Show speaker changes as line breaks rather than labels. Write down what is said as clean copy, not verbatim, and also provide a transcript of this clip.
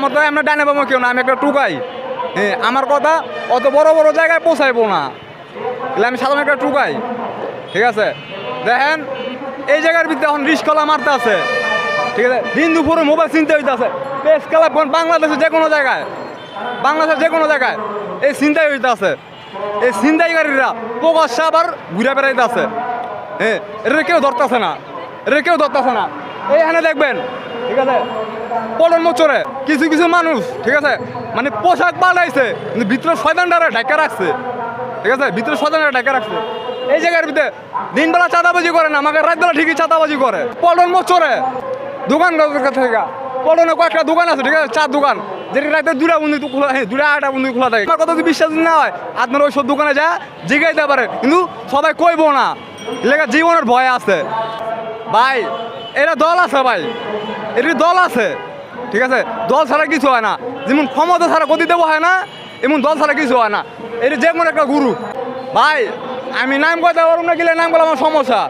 আমার তো আমরা ডানে পাবো কেউ না, আমি একটা টুকাই। হ্যাঁ, আমার কথা অত বড় বড় জায়গায় পৌঁছাইবো না, এলে আমি সাধারণ একটা টুকাই। ঠিক আছে, দেখেন এই জায়গার ভিতরে এখন রিস্কলা মারতে আছে। ঠিক আছে, দিন দুপুরে মোবাইল চিনতে হইতে আছে। প্রেস ক্লাব বাংলাদেশের যে কোনো জায়গায়, বাংলাদেশের যে কোনো জায়গায় এই চিন্তাই হইতে আছে। এই ছিনতাইকারীরা প্রকাশ্যে আবার ঘুরে বেড়াইতে আছে। হ্যাঁ, এটা কেউ ধরতেছে না, এটা কেউ ধরতেছে না। এইখানে দেখবেন, ঠিক আছে, পলন মোচরে কিছু কিছু মানুষ, ঠিক আছে, মানে পোশাক পাল্টাইছে কিন্তু ভিতরে শয়তানটারে ঢাকা রাখছে। ঠিক আছে, ভিতরে শয়তানটারে ঢাকা রাখছে। এই জায়গার ভিতরে দিনবেলা চাঁদাবাজি করে না, আমাকে রাতবেলা ঠিকই চাঁদাবাজি করে। পলন মোচরে দোকান থেকে পলনে কয়েকটা দোকান আছে, ঠিক আছে, 4 দোকান, যেটি রাতে 2টা বন্ধু খোলা, হ্যাঁ 2টা 8টা বন্ধু খোলা থাকে। আমার কথা যদি বিশ্বাস না হয় আপনার ওই সব দোকানে যা জিগাইতে পারে, কিন্তু সবাই কইবো না, লেখা জীবনের ভয় আছে। ভাই এরা দল আছে, ভাই এটি দল আছে। ঠিক আছে, দল ছাড়া কিছু হয় না। যেমন ক্ষমতা ছাড়া গতি দেবো হয় না, এমন দল ছাড়া কিছু হয় না। এটি যেমন একটা গুরু। ভাই আমি নাম কথা পারব না, গেলে নাম বলে আমার সমস্যা।